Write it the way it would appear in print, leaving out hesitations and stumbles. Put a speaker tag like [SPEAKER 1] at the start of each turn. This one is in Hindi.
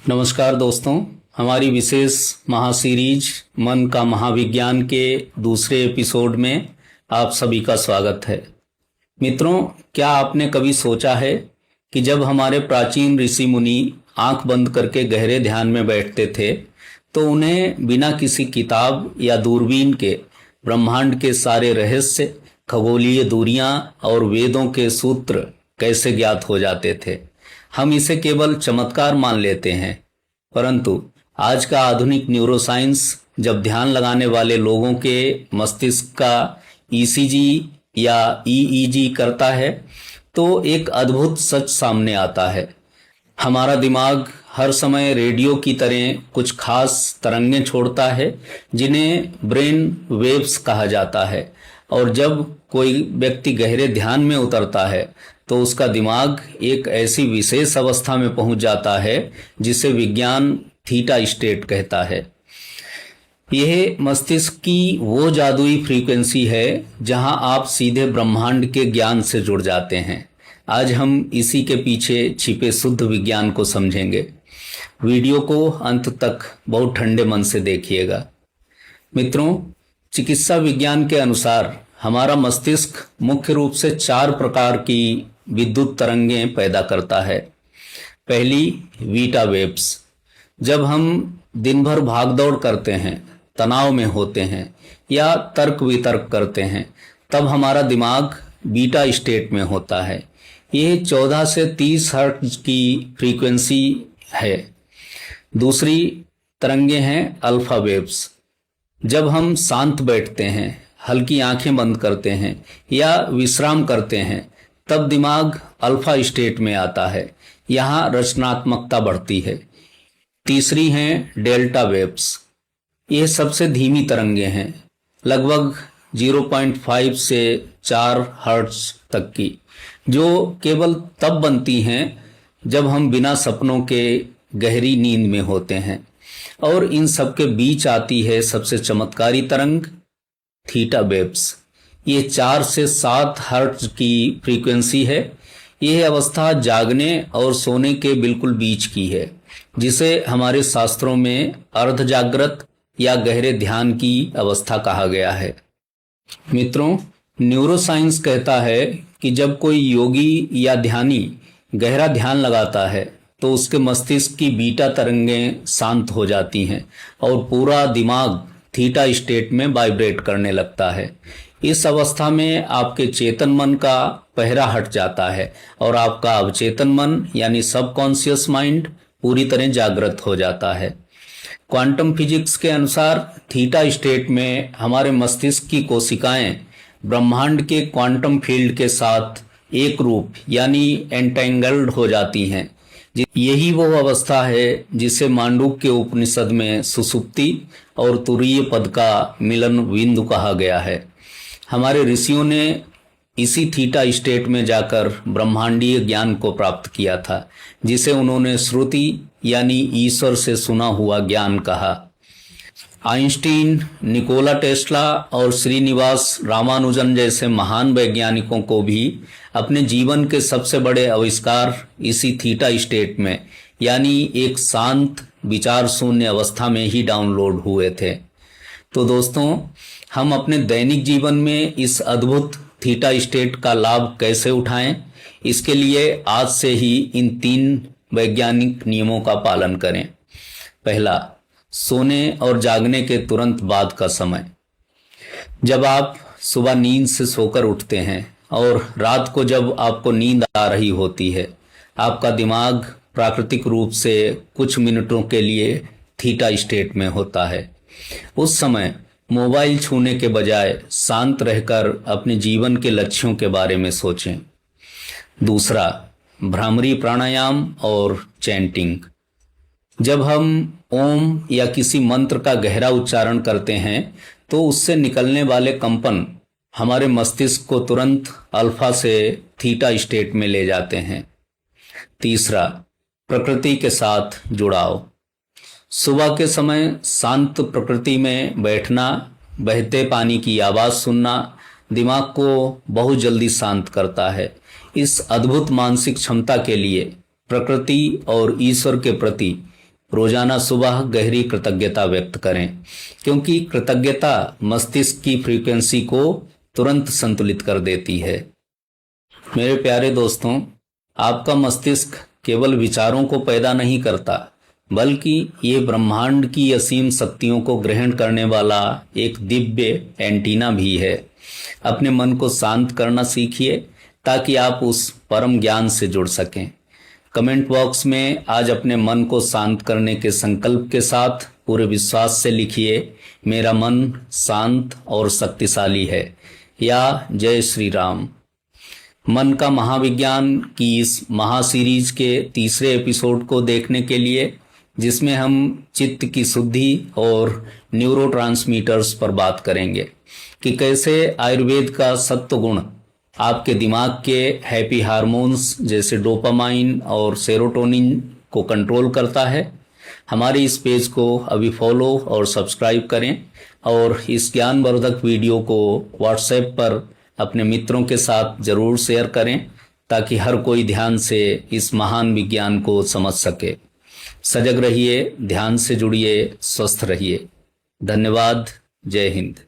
[SPEAKER 1] नमस्कार दोस्तों, हमारी विशेष महासीरीज मन का महाविज्ञान के दूसरे एपिसोड में आप सभी का स्वागत है। मित्रों, क्या आपने कभी सोचा है कि जब हमारे प्राचीन ऋषि मुनि आंख बंद करके गहरे ध्यान में बैठते थे तो उन्हें बिना किसी किताब या दूरबीन के ब्रह्मांड के सारे रहस्य, खगोलीय दूरियां और वेदों के सूत्र कैसे ज्ञात हो जाते थे। हम इसे केवल चमत्कार मान लेते हैं, परंतु आज का आधुनिक न्यूरोसाइंस जब ध्यान लगाने वाले लोगों के मस्तिष्क का ईसीजी या ईईजी करता है तो एक अद्भुत सच सामने आता है। हमारा दिमाग हर समय रेडियो की तरह कुछ खास तरंगें छोड़ता है जिन्हें ब्रेन वेव्स कहा जाता है, और जब कोई व्यक्ति गहरे ध्यान में उतरता है तो उसका दिमाग एक ऐसी विशेष अवस्था में पहुंच जाता है जिसे विज्ञान थीटा स्टेट कहता है। यह मस्तिष्क की वो जादुई फ्रीक्वेंसी है जहां आप सीधे ब्रह्मांड के ज्ञान से जुड़ जाते हैं। आज हम इसी के पीछे छिपे शुद्ध विज्ञान को समझेंगे। वीडियो को अंत तक बहुत ठंडे मन से देखिएगा। मित्रों, चिकित्सा विज्ञान के अनुसार हमारा मस्तिष्क मुख्य रूप से 4 प्रकार की विद्युत तरंगें पैदा करता है। पहली, बीटा वेव्स। जब हम दिन भर भागदौड़ करते हैं, तनाव में होते हैं या तर्क वितर्क करते हैं, तब हमारा दिमाग बीटा स्टेट में होता है। यह 14 से 30 हर्ट्ज की फ्रीक्वेंसी है। दूसरी तरंगें हैं अल्फा वेव्स। जब हम शांत बैठते हैं, हल्की आंखें बंद करते हैं या विश्राम करते हैं, तब दिमाग अल्फा स्टेट में आता है। यहाँ रचनात्मकता बढ़ती है। तीसरी हैं डेल्टा वेव्स। ये सबसे धीमी तरंगें हैं, लगभग 0.5 से 4 हर्ट्ज तक की, जो केवल तब बनती हैं जब हम बिना सपनों के गहरी नींद में होते हैं। और इन सबके बीच आती है सबसे चमत्कारी तरंग, थीटा वेव्स। ये 4 से 7 हर्ट्ज की फ्रीक्वेंसी है। यह अवस्था जागने और सोने के बिल्कुल बीच की है, जिसे हमारे शास्त्रों में अर्ध जागृत या गहरे ध्यान की अवस्था कहा गया है। मित्रों, न्यूरोसाइंस कहता है कि जब कोई योगी या ध्यानी गहरा ध्यान लगाता है तो उसके मस्तिष्क की बीटा तरंगें शांत हो जाती हैं और पूरा दिमाग थीटा स्टेट में वाइब्रेट करने लगता है। इस अवस्था में आपके चेतन मन का पहरा हट जाता है और आपका अवचेतन मन यानी सबकॉन्शियस माइंड पूरी तरह जागृत हो जाता है। क्वांटम फिजिक्स के अनुसार थीटा स्टेट में हमारे मस्तिष्क की कोशिकाएं ब्रह्मांड के क्वांटम फील्ड के साथ एक रूप यानी एंटेंगल्ड हो जाती हैं। यही वो अवस्था है जिसे मांडूक्य उपनिषद में सुसुप्ति और तुरीय पद का मिलन बिंदु कहा गया है। हमारे ऋषियों ने इसी थीटा स्टेट में जाकर ब्रह्मांडीय ज्ञान को प्राप्त किया था, जिसे उन्होंने श्रुति यानी ईश्वर से सुना हुआ ज्ञान कहा। आइंस्टीन, निकोला टेस्ला और श्रीनिवास रामानुजन जैसे महान वैज्ञानिकों को भी अपने जीवन के सबसे बड़े आविष्कार इसी थीटा स्टेट में यानी एक शांत विचार शून्य अवस्था में ही डाउनलोड हुए थे। तो दोस्तों, हम अपने दैनिक जीवन में इस अद्भुत थीटा स्टेट का लाभ कैसे उठाएं, इसके लिए आज से ही इन 3 वैज्ञानिक नियमों का पालन करें। पहला, सोने और जागने के तुरंत बाद का समय। जब आप सुबह नींद से सोकर उठते हैं और रात को जब आपको नींद आ रही होती है, आपका दिमाग प्राकृतिक रूप से कुछ मिनटों के लिए थीटा स्टेट में होता है। उस समय मोबाइल छूने के बजाय शांत रहकर अपने जीवन के लक्ष्यों के बारे में सोचें। दूसरा, भ्रामरी प्राणायाम और चैंटिंग। जब हम ओम या किसी मंत्र का गहरा उच्चारण करते हैं तो उससे निकलने वाले कंपन हमारे मस्तिष्क को तुरंत अल्फा से थीटा स्टेट में ले जाते हैं। तीसरा, प्रकृति के साथ जुड़ाव। सुबह के समय शांत प्रकृति में बैठना, बहते पानी की आवाज सुनना दिमाग को बहुत जल्दी शांत करता है। इस अद्भुत मानसिक क्षमता के लिए प्रकृति और ईश्वर के प्रति रोजाना सुबह गहरी कृतज्ञता व्यक्त करें, क्योंकि कृतज्ञता मस्तिष्क की फ्रीक्वेंसी को तुरंत संतुलित कर देती है। मेरे प्यारे दोस्तों, आपका मस्तिष्क केवल विचारों को पैदा नहीं करता, बल्कि ये ब्रह्मांड की असीम शक्तियों को ग्रहण करने वाला एक दिव्य एंटीना भी है। अपने मन को शांत करना सीखिए ताकि आप उस परम ज्ञान से जुड़ सकें। कमेंट बॉक्स में आज अपने मन को शांत करने के संकल्प के साथ पूरे विश्वास से लिखिए, मेरा मन शांत और शक्तिशाली है, या जय श्री राम। मन का महाविज्ञान की इस महासीरीज के तीसरे एपिसोड को देखने के लिए, जिसमें हम चित्त की शुद्धि और न्यूरोट्रांसमीटर्स पर बात करेंगे कि कैसे आयुर्वेद का सत्व गुण आपके दिमाग के हैप्पी हार्मोन्स जैसे डोपामाइन और सेरोटोनिन को कंट्रोल करता है। हमारे इस पेज को अभी फॉलो और सब्सक्राइब करें और इस ज्ञानवर्धक वीडियो को व्हाट्सएप पर अपने मित्रों के साथ जरूर शेयर करें ताकि हर कोई ध्यान से इस महान विज्ञान को समझ सके। सजग रहिए, ध्यान से जुड़िए, स्वस्थ रहिए। धन्यवाद। जय हिंद।